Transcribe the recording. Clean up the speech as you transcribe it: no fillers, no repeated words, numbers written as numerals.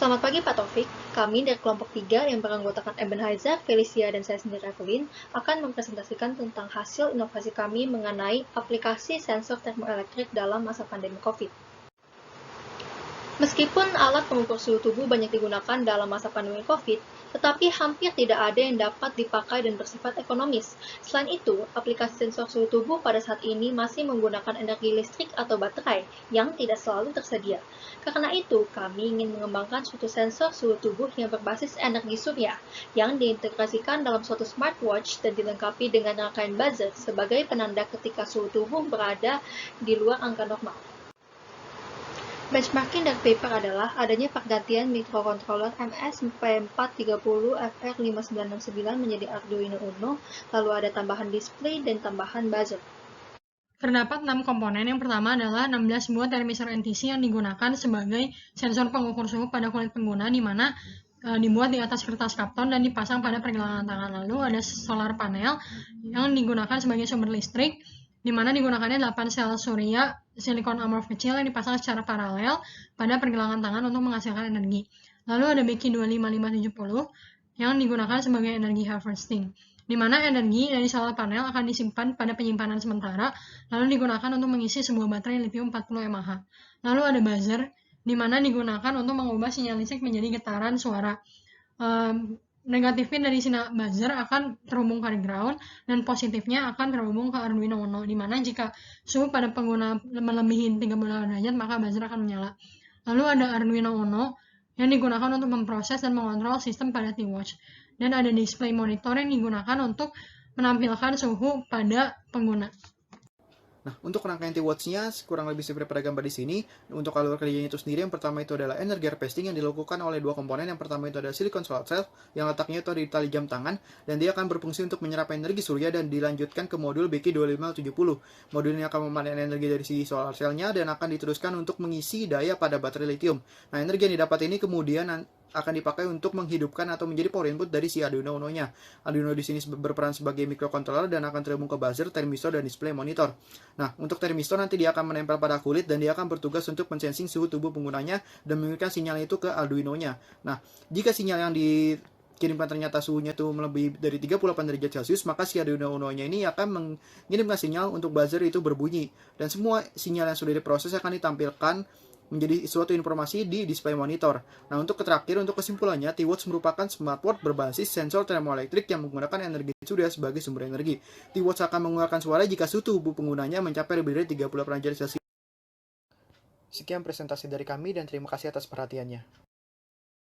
Selamat pagi Pak Taufik, kami dari kelompok 3 yang beranggotakan Ebenheiser, Felicia, dan saya sendiri Evelyn akan mempresentasikan tentang hasil inovasi kami mengenai aplikasi sensor termoelektrik dalam masa pandemi COVID. Meskipun alat pengukur suhu tubuh banyak digunakan dalam masa pandemi COVID, tetapi hampir tidak ada yang dapat dipakai dan bersifat ekonomis. Selain itu, aplikasi sensor suhu tubuh pada saat ini masih menggunakan energi listrik atau baterai yang tidak selalu tersedia. Karena itu, kami ingin mengembangkan suatu sensor suhu tubuh yang berbasis energi surya, yang diintegrasikan dalam suatu smartwatch dan dilengkapi dengan rangkaian buzzer sebagai penanda ketika suhu tubuh berada di luar angka normal. Benchmarking dari paper adalah adanya pergantian microcontroller MS-P430FR5969 menjadi Arduino Uno, lalu ada tambahan display dan tambahan buzzer. Terdapat 6 komponen. Yang pertama adalah 16 buah thermistor NTC yang digunakan sebagai sensor pengukur suhu pada kulit pengguna, di mana dibuat di atas kertas karton dan dipasang pada pergelangan tangan. Lalu ada solar panel yang digunakan sebagai sumber listrik, di mana digunakannya 8 sel surya silikon amorf kecil yang dipasang secara paralel pada pergelangan tangan untuk menghasilkan energi. Lalu ada BQ 25570 yang digunakan sebagai energi harvesting, di mana energi dari solar panel akan disimpan pada penyimpanan sementara, lalu digunakan untuk mengisi sebuah baterai lithium 40 mAh. Lalu ada buzzer, di mana digunakan untuk mengubah sinyal listrik menjadi getaran suara. Negatifnya dari sinyal buzzer akan terhubung ke ground, dan positifnya akan terhubung ke Arduino Uno, di mana jika suhu pada pengguna melebihi 38 derajat, maka buzzer akan menyala. Lalu ada Arduino Uno yang digunakan untuk memproses dan mengontrol sistem pada T-Watch. Dan ada display monitor yang digunakan untuk menampilkan suhu pada pengguna. Nah, untuk rangkaian T-Watch-nya kurang lebih seperti pada gambar di sini. Untuk alur kerjanya itu sendiri, yang pertama itu adalah energi harvesting yang dilakukan oleh dua komponen. Yang pertama itu adalah silicon solar cell yang letaknya itu di tali jam tangan, dan dia akan berfungsi untuk menyerap energi surya dan dilanjutkan ke modul BQ2570. Modul ini akan memanen energi dari si solar cell-nya dan akan diteruskan untuk mengisi daya pada baterai lithium. Nah, energi yang didapat ini kemudian akan dipakai untuk menghidupkan atau menjadi power input dari si Arduino Uno-nya. Arduino di sini berperan sebagai microcontroller dan akan terhubung ke buzzer, thermistor, dan display monitor. Nah, untuk thermistor nanti dia akan menempel pada kulit dan dia akan bertugas untuk mensensing suhu tubuh penggunanya dan mengirimkan sinyal itu ke Arduino-nya. Nah, jika sinyal yang dikirimkan ternyata suhunya itu melebihi dari 38 derajat Celcius, maka si Arduino Uno-nya ini akan mengirimkan sinyal untuk buzzer itu berbunyi. Dan semua sinyal yang sudah diproses akan ditampilkan menjadi suatu informasi di display monitor. Nah, untuk terakhir, untuk kesimpulannya, T-Watch merupakan smartwatch berbasis sensor termoelektrik yang menggunakan energi surya sebagai sumber energi. T-Watch akan mengeluarkan suara jika suhu tubuh penggunanya mencapai lebih dari 38 derajat Celcius. Sekian presentasi dari kami dan terima kasih atas perhatiannya.